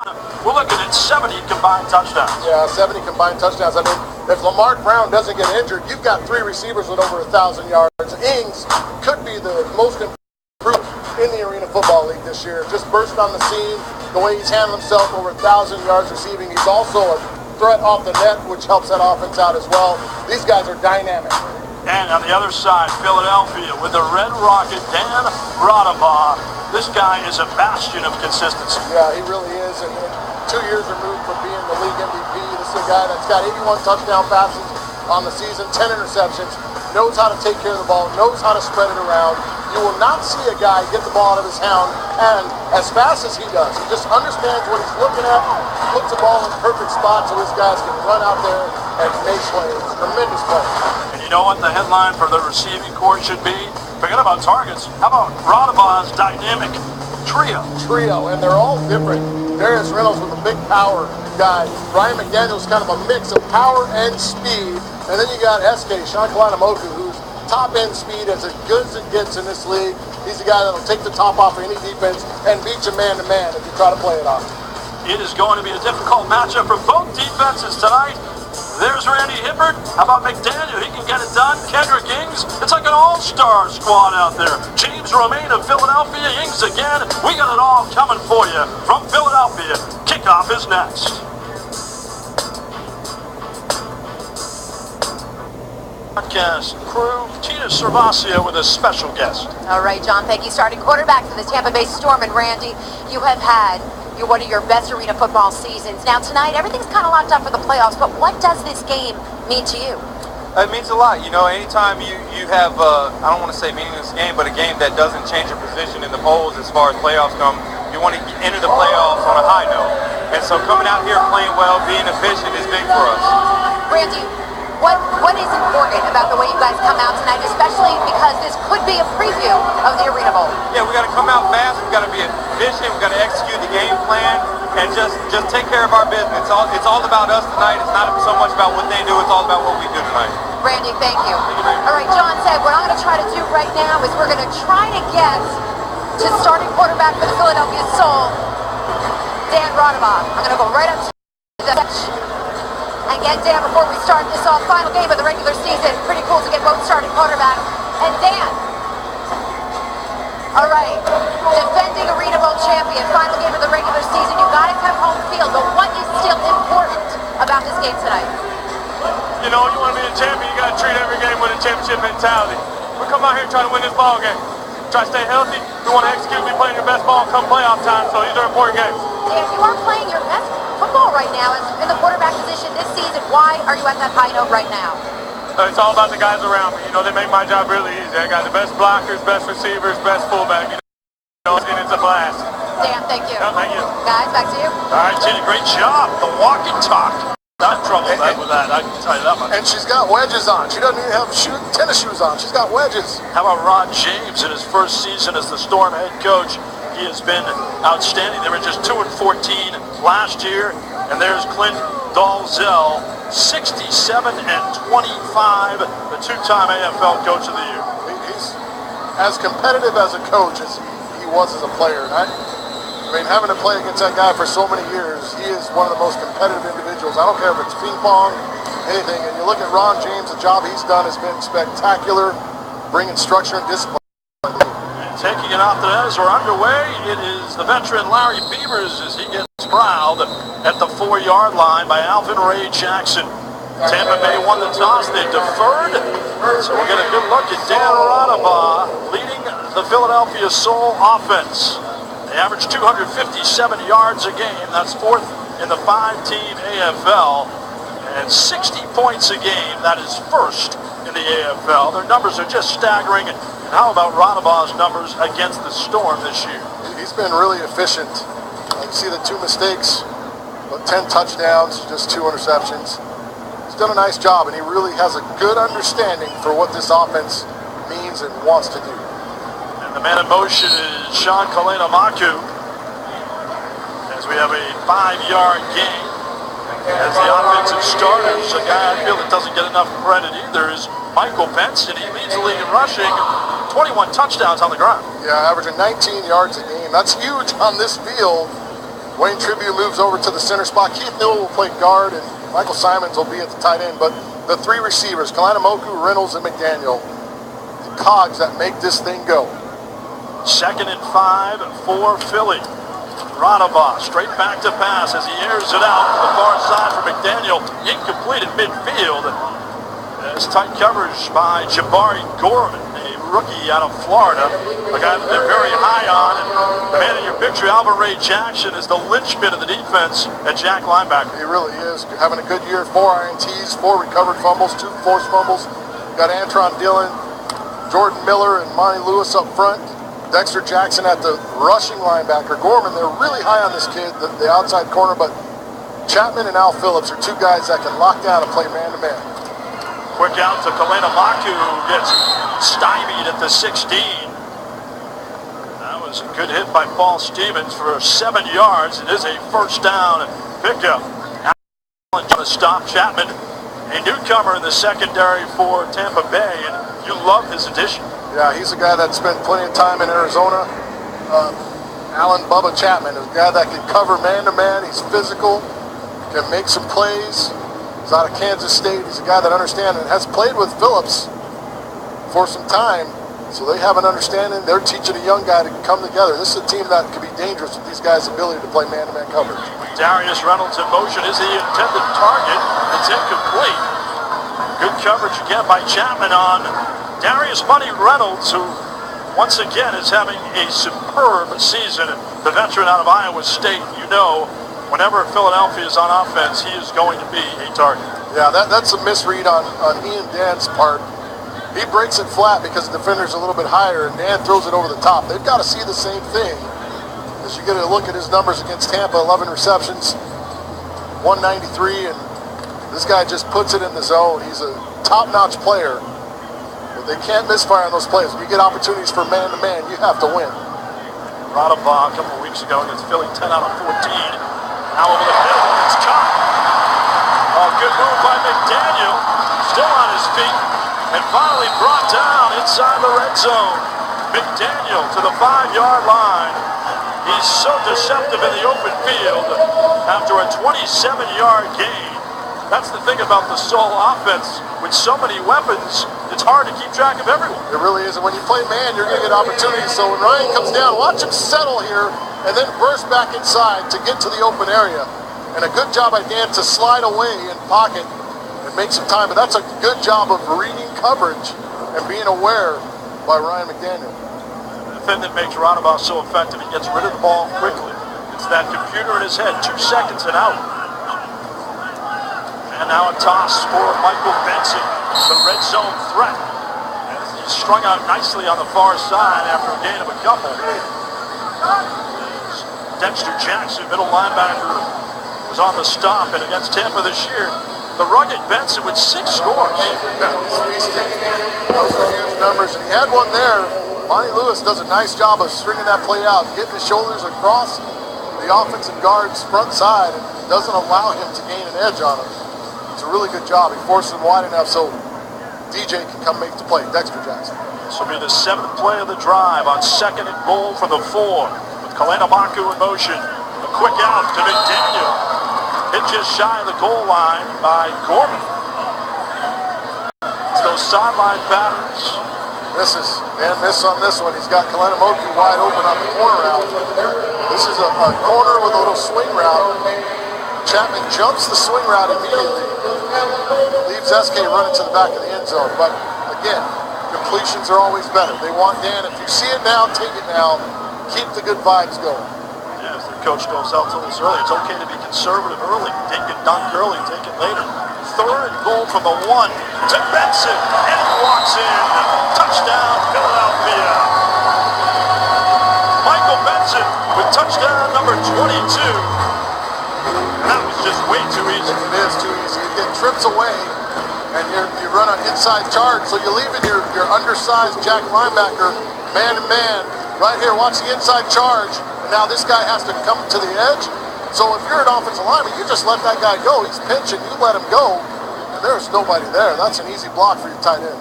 We're looking at 70 combined touchdowns. Yeah, 70 combined touchdowns. I mean, if Lamar Brown doesn't get injured, you've got 3 receivers with over 1,000 yards. Ings could be the most improved in the Arena Football League this year. Just burst on the scene, the way he's handled himself, over 1,000 yards receiving. He's also a threat off the net, which helps that offense out as well. These guys are dynamic. And on the other side, Philadelphia with the Red Rocket, Dan Radaba. This guy is a bastion of consistency. Yeah, he really is. And 2 years removed from being the league MVP. This is a guy that's got 81 touchdown passes on the season, 10 interceptions, knows how to take care of the ball, knows how to spread it around. You will not see a guy get the ball out of his hand and as fast as he does. He just understands what he's looking at, puts the ball in perfect spots so his guys can run out there and make plays. Tremendous plays. And you know what the headline for the receiving corps should be? Forget about targets. How about Radaba's dynamic trio? And they're all different. Darius Reynolds with a big power guy. Ryan McDaniel's kind of a mix of power and speed. And then you got SK, Sean Kalanamoku, who's top-end speed as good as it gets in this league. He's the guy that'll take the top off of any defense and beat you man-to-man if you try to play it off. It is going to be a difficult matchup for both defenses tonight. There's Randy Hibbert. How about McDaniel? He can get it done. Kendrick Ings. It's like an all-star squad out there. James Romaine of Philadelphia. Ings again. We got it all coming for you from Philadelphia. Kickoff is next. Podcast crew, Tina Cervasio with a special guest. All right, John, thank you. Starting quarterback for the Tampa Bay Storm. And Randy, you have had one of your best arena football seasons. Now tonight, everything's kind of locked up for the playoffs, but what does this game mean to you? It means a lot. You know, anytime you have, I don't want to say meaningless game, but a game that doesn't change your position in the polls as far as playoffs come, you want to enter the playoffs on a high note. And so coming out here playing well, being efficient is big for us. Randy, what is important about the way you guys come out tonight, especially because this could be a preview of the Arena Bowl? Yeah, we got to come out fast. We got to be efficient. We got to execute the game plan and just take care of our business. It's all about us tonight. It's not so much about what they do. It's all about what we do tonight. Randy, thank you. Thank you very much. All right, John said what I'm going to try to do right now is we're going to try to get to starting quarterback for the Philadelphia Soul, Dan Radaba. I'm going to go right up to the bench and get Dan before we start this final game of the regular season. Pretty cool to get both starting quarterbacks. And Dan, all right, defending Arena Bowl champion, final game of the regular season. You guys have home field, but what is still important about this game tonight? You know, you want to be a champion, you got to treat every game with a championship mentality. We come out here trying to win this ball game. Try to stay healthy. We want to execute, be playing your best ball come playoff time, so these are important games. Dan, you are playing your best football right now in the quarterback position this season. Why are you at that high note right now? It's all about the guys around me. You know, they make my job really easy. I got the best blockers, best receivers, best fullback. You know, and it's a blast. Dan, thank you. No, thank you. Guys, back to you. All right, Tina, great job. The walk and talk. Not in trouble with that, I can tell you that much. And she's got wedges on. She doesn't even have tennis shoes on. She's got wedges. How about Ron James in his first season as the Storm head coach? He has been outstanding. They were just 2-14 last year. And there's Clint Dalzell, 67-25, the two-time AFL Coach of the Year. He's as competitive as a coach as he was as a player. I mean, having to play against that guy for so many years, he is one of the most competitive individuals. I don't care if it's ping pong, anything. And you look at Ron James, the job he's done has been spectacular, bringing structure and discipline. Taking it off the net as we're underway, it is the veteran Larry Beavers as he gets proud at the 4-yard line by Alvin Ray Jackson. Tampa Bay won the toss, they deferred, so we'll get a good look at Dan Radaba leading the Philadelphia Soul offense. They average 257 yards a game, that's 4th in the 5-team AFL, and 60 points a game, that is 1st in the AFL. Their numbers are just staggering. How about Radaba's numbers against the Storm this year? He's been really efficient. You see the 2 mistakes, but 10 touchdowns, just 2 interceptions. He's done a nice job, and he really has a good understanding for what this offense means and wants to do. And the man in motion is Sean Kalena-Maku as we have a 5-yard gain. As the offensive starters, a guy I feel that doesn't get enough credit either is Michael Benson. He leads the league in rushing, 21 touchdowns on the ground. Yeah, averaging 19 yards a game. That's huge on this field Wayne Tribune moves over to the center spot. Keith Newell will play guard, and Michael Simons will be at the tight end. But the three receivers, Kalanamoku, Reynolds, and McDaniel, the cogs that make this thing go. 2nd and 5 for Philly. Radova straight back to pass as he airs it out to the far side for McDaniel. Incomplete at midfield. As tight coverage by Jabari Gorman, a rookie out of Florida, a guy that they're very high on. And the man in your picture, Alvin Ray Jackson, is the linchpin of the defense at Jack linebacker. He really is. Having a good year. 4 INTs, 4 recovered fumbles, 2 forced fumbles. Got Antron Dillon, Jordan Miller, and Monty Lewis up front. Dexter Jackson at the rushing linebacker. Gorman, they're really high on this kid, the outside corner, but Chapman and Al Phillips are 2 guys that can lock down and play man-to-man. Quick out to Kalanamoku, who gets stymied at the 16. That was a good hit by Paul Stevens for 7 yards. It is a first down pickup. Allen trying to stop Chapman, a newcomer in the secondary for Tampa Bay, and you love his addition. Yeah, he's a guy that spent plenty of time in Arizona. Alan Bubba Chapman is a guy that can cover man-to-man. He's physical, can make some plays. He's out of Kansas State. He's a guy that understands and has played with Phillips for some time. So they have an understanding. They're teaching a young guy to come together. This is a team that could be dangerous with these guys' ability to play man-to-man coverage. Darius Reynolds in motion is the intended target. It's incomplete. Good coverage again by Chapman on Darius Money Reynolds, who once again is having a superb season. The veteran out of Iowa State, you know, whenever Philadelphia is on offense, he is going to be a target. Yeah, that's a misread on Ian Dan's part. He breaks it flat because the defender's a little bit higher, and Dan throws it over the top. They've got to see the same thing. As you get a look at his numbers against Tampa, 11 receptions, 193, and this guy just puts it in the zone. He's a top-notch player. But they can't misfire on those plays. When you get opportunities for man-to-man, you have to win. Radova a couple of weeks ago against Philly, 10 out of 14. Now over the middle, and it's caught. Oh, good move by McDaniel. Still on his feet. And finally brought down inside the red zone. McDaniel to the 5-yard line. He's so deceptive in the open field after a 27-yard gain. That's the thing about the Soul offense. With so many weapons, it's hard to keep track of everyone. It really is. And when you play man, you're going to get opportunities. So when Ryan comes down, watch him settle here and then burst back inside to get to the open area. And a good job by Dan to slide away in pocket and make some time. But that's a good job of reading coverage and being aware by Ryan McDaniel. The thing that makes Radova so effective, he gets rid of the ball quickly. It's that computer in his head, 2 seconds and out. And now a toss for Michael Benson, the red zone threat. As he's strung out nicely on the far side after a gain of a couple. Dexter Jackson, middle linebacker, was on the stop, and against Tampa this year, the rugged Benson with 6 scores. Yeah, those are huge numbers, and he had one there. Monty Lewis does a nice job of stringing that play out, getting his shoulders across the offensive guard's front side, and doesn't allow him to gain an edge on him. It's a really good job. He forced him wide enough so DJ can come make the play. Dexter Jackson. This will be the 7th play of the drive on 2nd and goal for the 4. With Kalanamoku in motion. A quick out to McDaniel. Hit just shy of the goal line by Gorman. It's those sideline patterns. Miss on this one. He's got Kalanamoku wide open on the corner route. This is a corner with a little swing route. Chapman jumps the swing route immediately, leaves SK running to the back of the end zone. But again, completions are always better. They want Dan, if you see it now, take it now. Keep the good vibes going. Yeah, as their coach goes out told us earlier, it's okay to be conservative early. Take it done early, take it later. 3rd and goal from the 1 to Benson, and he walks in. Touchdown, Philadelphia. Michael Benson with touchdown number 22. That was just way too easy. It is too easy. You get trips away, and you run an inside charge, so you're leaving your undersized Jack linebacker man-to-man right here. Watch the inside charge, and now this guy has to come to the edge. So if you're an offensive lineman, you just let that guy go. He's pinching, you let him go, and there's nobody there. That's an easy block for your tight end.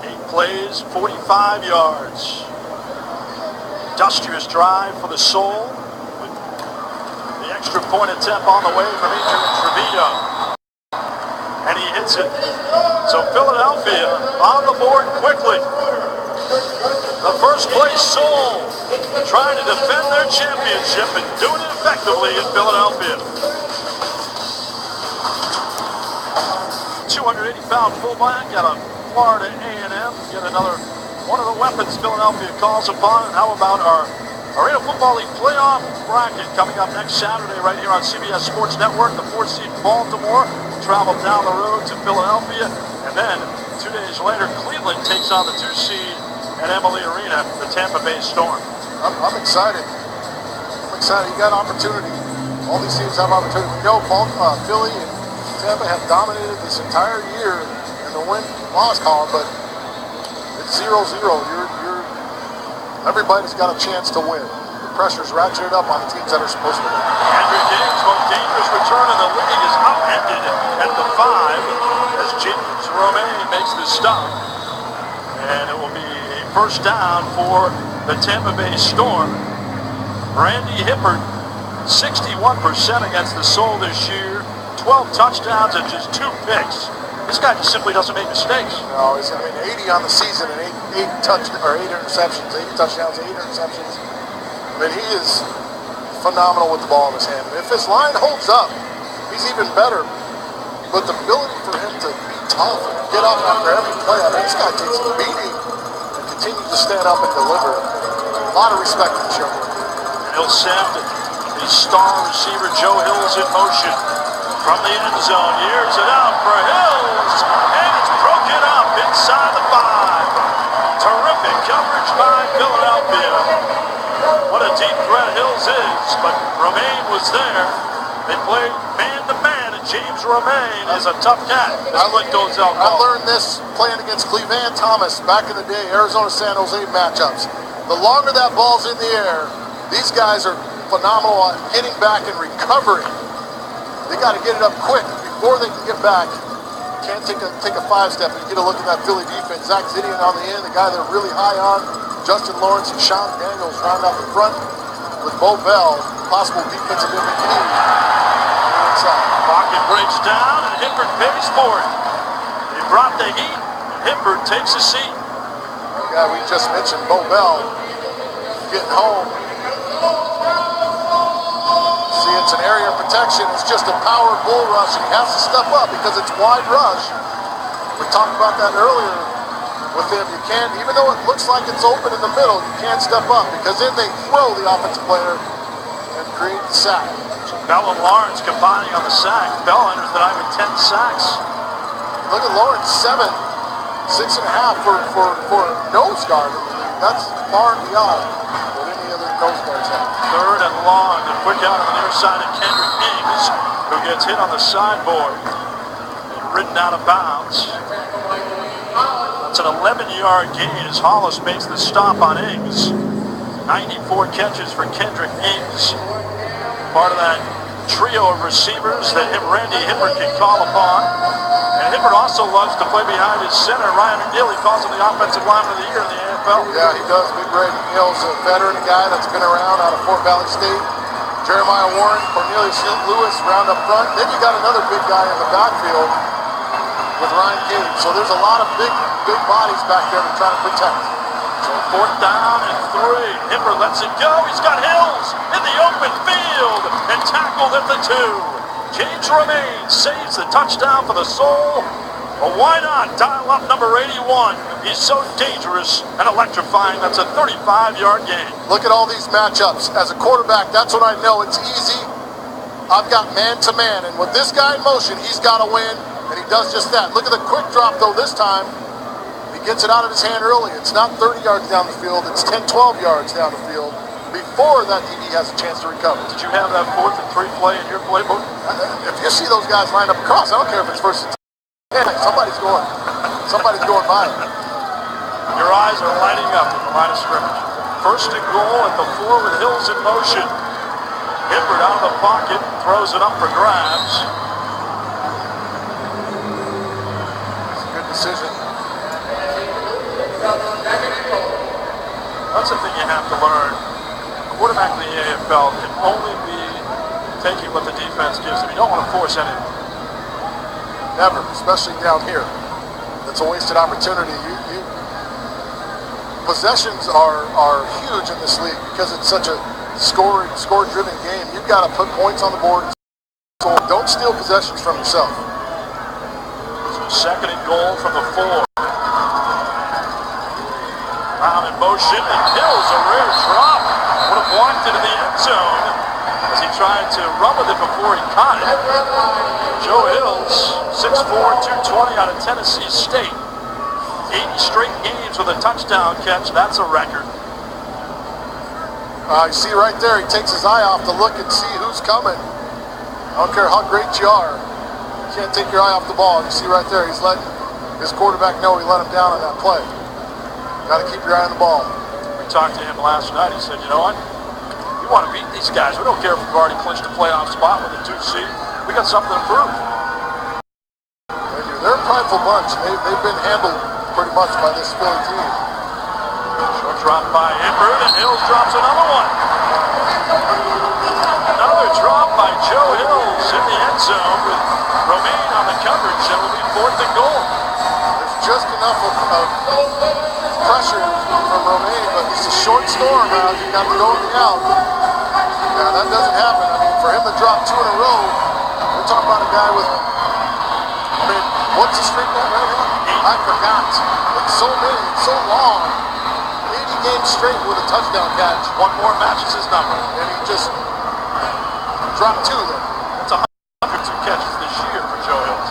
8 plays, 45 yards. industrious drive for the Soul. The extra point attempt on the way from Adrian Trevino. And he hits it. So Philadelphia on the board quickly. The first place Soul trying to defend their championship and doing it effectively in Philadelphia. 280-pound fullback out of Florida A&M. Yet another one of the weapons Philadelphia calls upon. And how about our Arena Football League playoff bracket coming up next Saturday right here on CBS Sports Network. The 4th seed Baltimore travel down the road to Philadelphia. And then 2 days later, Cleveland takes on the 2 seed at Emily Arena, the Tampa Bay Storm. I'm excited. I'm excited. You got opportunity. All these teams have opportunity. We know Philly and Tampa have dominated this entire year in the win-loss column, but it's 0-0. Everybody's got a chance to win. The pressure's ratcheted up on the teams that are supposed to win. Andrew James' most dangerous return in the league is upended at the 5 as James Romaine makes the stop. And it will be a first down for the Tampa Bay Storm. Randy Hippert, 61% against the Soul this year. 12 touchdowns and just 2 picks. This guy just simply doesn't make mistakes. No, he's 80 on the season and 8 interceptions, 80 touchdowns, 8 interceptions. I mean, he is phenomenal with the ball in his hand. And if his line holds up, he's even better. But the ability for him to be tough and get up after every play, I mean, this guy takes a beating and continues to stand up and deliver. A lot of respect for the show. He'll send the star receiver Joe Hills in motion. From the end zone, years it out for Hills, and it's broken up inside the 5. Terrific coverage by Philadelphia. What a deep threat Hills is, but Romaine was there. They played man-to-man, and James Romaine is a tough cat. I learned this playing against Cleveland Thomas back in the day, Arizona-San Jose matchups. The longer that ball's in the air, these guys are phenomenal at getting back and recovering. They got to get it up quick before they can get back. Can't take a 5-step and get a look at that Philly defense. Zach Zidian on the end, the guy they're really high on. Justin Lawrence and Sean Daniels round out the front with Bo Bell, possible defensive MVP. Pocket breaks down and Hippert pays for it. He brought the heat. Hippert takes a seat. The guy we just mentioned, Bo Bell, getting home. See, it's an area of protection. It's just a power bull rush, and he has to step up because it's wide rush. We talked about that earlier with him. You can't, even though it looks like it's open in the middle, you can't step up because then they throw the offensive player and create the sack. So Bell and Lawrence combining on the sack. Bell enters the night with 10 sacks. Look at Lawrence, 6.5 for nose guard. That's far and beyond what any other nose guards have. 3rd and long. The quick out on the near side of Kendrick Ings, who gets hit on the sideboard and ridden out of bounds. That's an 11-yard gain as Hollis makes the stop on Ings. 94 catches for Kendrick Ings. Part of that trio of receivers that Randy Hippert can call upon. And Hippert also loves to play behind his center. Ryan Neely calls him the offensive lineman of the year in the AFL. Yeah, he does. Big Braden Hill's a veteran guy that's been around out of Fort Valley State. Jeremiah Warren, Cornelius Lewis round up front. Then you got another big guy in the backfield with Ryan Cage. So there's a lot of big bodies back there to try to protect. So 4th down and 3. Hippert lets it go. He's got Hills in the open field and tackled at the 2. James Romaine saves the touchdown for the Soul. But why not dial up number 81? He's so dangerous and electrifying. That's a 35-yard gain. Look at all these matchups. As a quarterback, that's when I know it's easy. I've got man-to-man, and with this guy in motion, he's got to win, and he does just that. Look at the quick drop, though, this time. He gets it out of his hand early. It's not 30 yards down the field. It's 10, 12 yards down the field before that DB has a chance to recover. Did you have that 4th and 3 play in your playbook? If you see those guys lined up across, I don't care if it's 1st and 10. Somebody's going by it. Your eyes are lighting up at the line of scrimmage. 1st and goal at the 4 with Hills in motion. Hippert out of the pocket, throws it up for grabs. It's a good decision. That's the thing you have to learn. Quarterback in the AFL can only be taking what the defense gives them. You don't want to force anything. Never, especially down here. It's a wasted opportunity. Possessions are huge in this league because it's such a score-driven game. You've got to put points on the board. So don't steal possessions from yourself. So 2nd and goal from the 4. Brown in motion, and Hills a rare drop. Would have walked into the end zone as he tried to run with it before he caught it. Joe Hills, 6'4", 220 out of Tennessee State. 80 straight games with a touchdown catch. That's a record. You see right there, he takes his eye off to look and see who's coming. I don't care how great you are. You can't take your eye off the ball. You see right there, he's letting his quarterback know he let him down on that play. Got to keep your eye on the ball. We talked to him last night. He said, you know what? We want to beat these guys. We don't care if we've already clinched a playoff spot with a 2 seed. We got something to prove. They're a prideful bunch. They've been handled pretty much by this Philly team. Short drop by Hibbert, and Hills drops another one. Another drop by Joe Hills in the end zone with Romaine on the coverage. It will be 4th and goal. There's just enough of pressure from Romaine, but it's a short storm round. You got to go in the out. Yeah, that doesn't happen. I mean, for him to drop 2 in a row, we're talking about a guy with, what's the streak at right now? I forgot. It's so many, so long. 80 games straight with a touchdown catch. One more matches his number. And he just dropped 2 there. That's 102 catches this year for Joe Hills.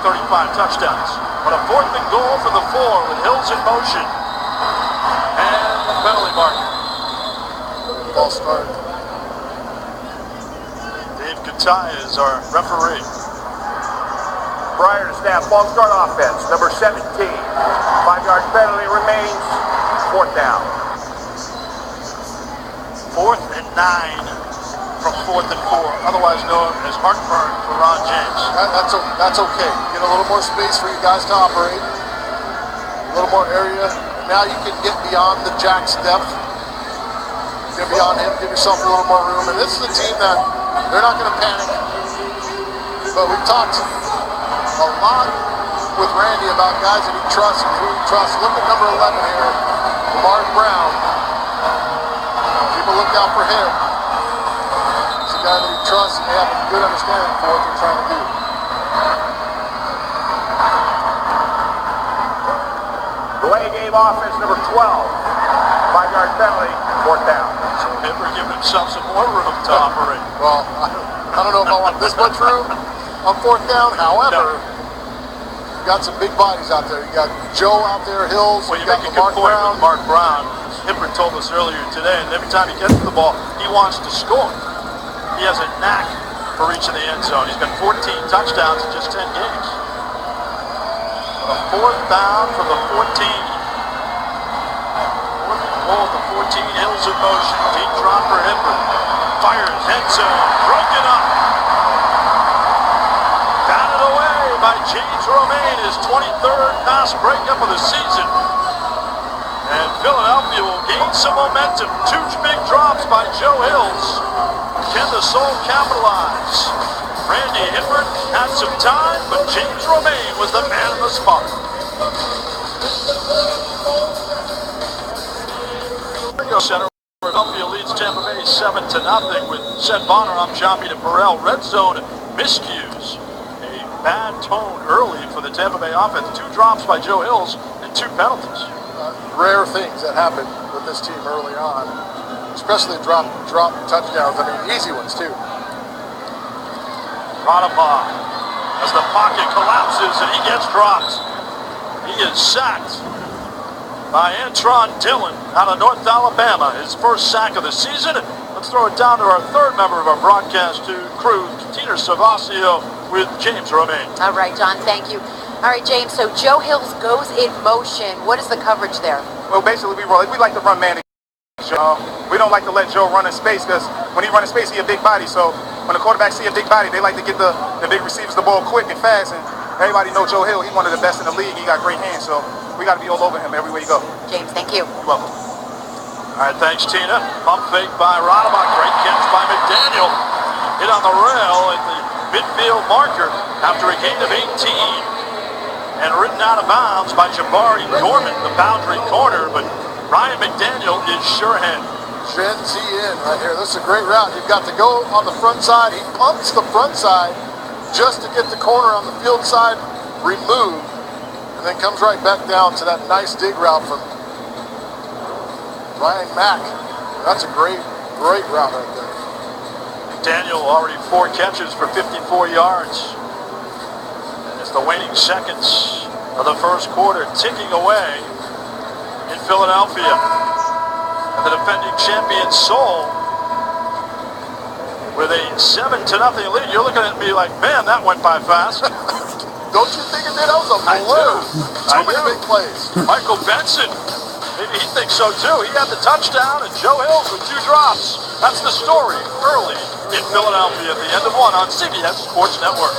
35 touchdowns. But a 4th and goal for the 4 with Hills in motion. And the penalty marker. Ball started. Dave Kataya is our referee. Prior to snap, ball start offense, number 17. 5-yard penalty remains, 4th down. 4th and 9 from 4th and 4, otherwise known as heartburn for Ron James. That's okay. Get a little more space for you guys to operate. A little more area. Now you can get beyond the Jack's depth. Get beyond him, give yourself a little more room. And this is a team that they're not going to panic. But we've talked a lot with Randy about guys that he trusts and who he trusts. Look at number 11 here, Mark Brown. People look out for him. He's a guy that he trusts and they have a good understanding for what they're trying to do. The away game offense, number 12. 5-yard penalty, 4th down. So Hibbert giving himself some more room to operate. Well, I don't know if I want this much room on 4th down. However, you got some big bodies out there. You got Joe out there, Hills. Well, you got make a good Mark point Brown. with Mark Brown. Hibbert told us earlier today, and every time he gets the ball, he wants to score. He has a knack for reaching the end zone. He's got 14 touchdowns in just 10 games. But a 4th down from the 14. 4th and goal at the 14. Hills in motion. Deep drop for Hibbert. Fires, end zone, broken up. Batted away by James Romaine, his 23rd pass breakup of the season. And Philadelphia will gain some momentum. 2 big drops by Joe Hills. Can the Soul capitalize? Randy Hibbert had some time, but James Romaine was the man in the spot. Center. Philadelphia leads Tampa Bay 7-0 with Seth Bonner. I'm John Peter Burrell. Red zone miscues. A bad tone early for the Tampa Bay offense. 2 drops by Joe Hills and 2 penalties. Rare things that happen with this team early on, especially drop touchdowns. I mean, easy ones too. Rodabah as the pocket collapses and he gets dropped. He is sacked by Antron Dillon out of North Alabama. His first sack of the season. Let's throw it down to our 3rd member of our broadcast crew, Tina Savasio, with James Romaine. All right, John, thank you. All right, James, so Joe Hills goes in motion. What is the coverage there? Well, basically, we like to run man. We don't like to let Joe run in space because when he runs in space, he's a big body. So when the quarterbacks see a big body, they like to get the big receivers the ball quick and fast. And everybody knows Joe Hill. He's one of the best in the league. He got great hands. So we got to be all over him everywhere you go. James, thank you. You're welcome. All right, thanks, Tina. Pump fake by Rodabach. Great catch by McDaniel. Hit on the rail at the midfield marker after a gain of 18. And ridden out of bounds by Jabari Gorman, the boundary corner. But Ryan McDaniel is sure-handed. Gen Z in right here. This is a great route. You've got to go on the front side. He pumps the front side just to get the corner on the field side removed. And then comes right back down to that nice dig route from Ryan Mack. That's a great route right there. McDaniel already 4 catches for 54 yards. And it's the waning seconds of the first quarter ticking away in Philadelphia. And the defending champion Seoul with a 7-0 lead. You're looking at me like, man, that went by fast. Don't you think it did? That was a balloon. Too many big plays. Michael Benson, maybe he thinks so too. He had the touchdown, and Joe Hill with 2 drops. That's the story early in Philadelphia at the end of 1 on CBS Sports Network.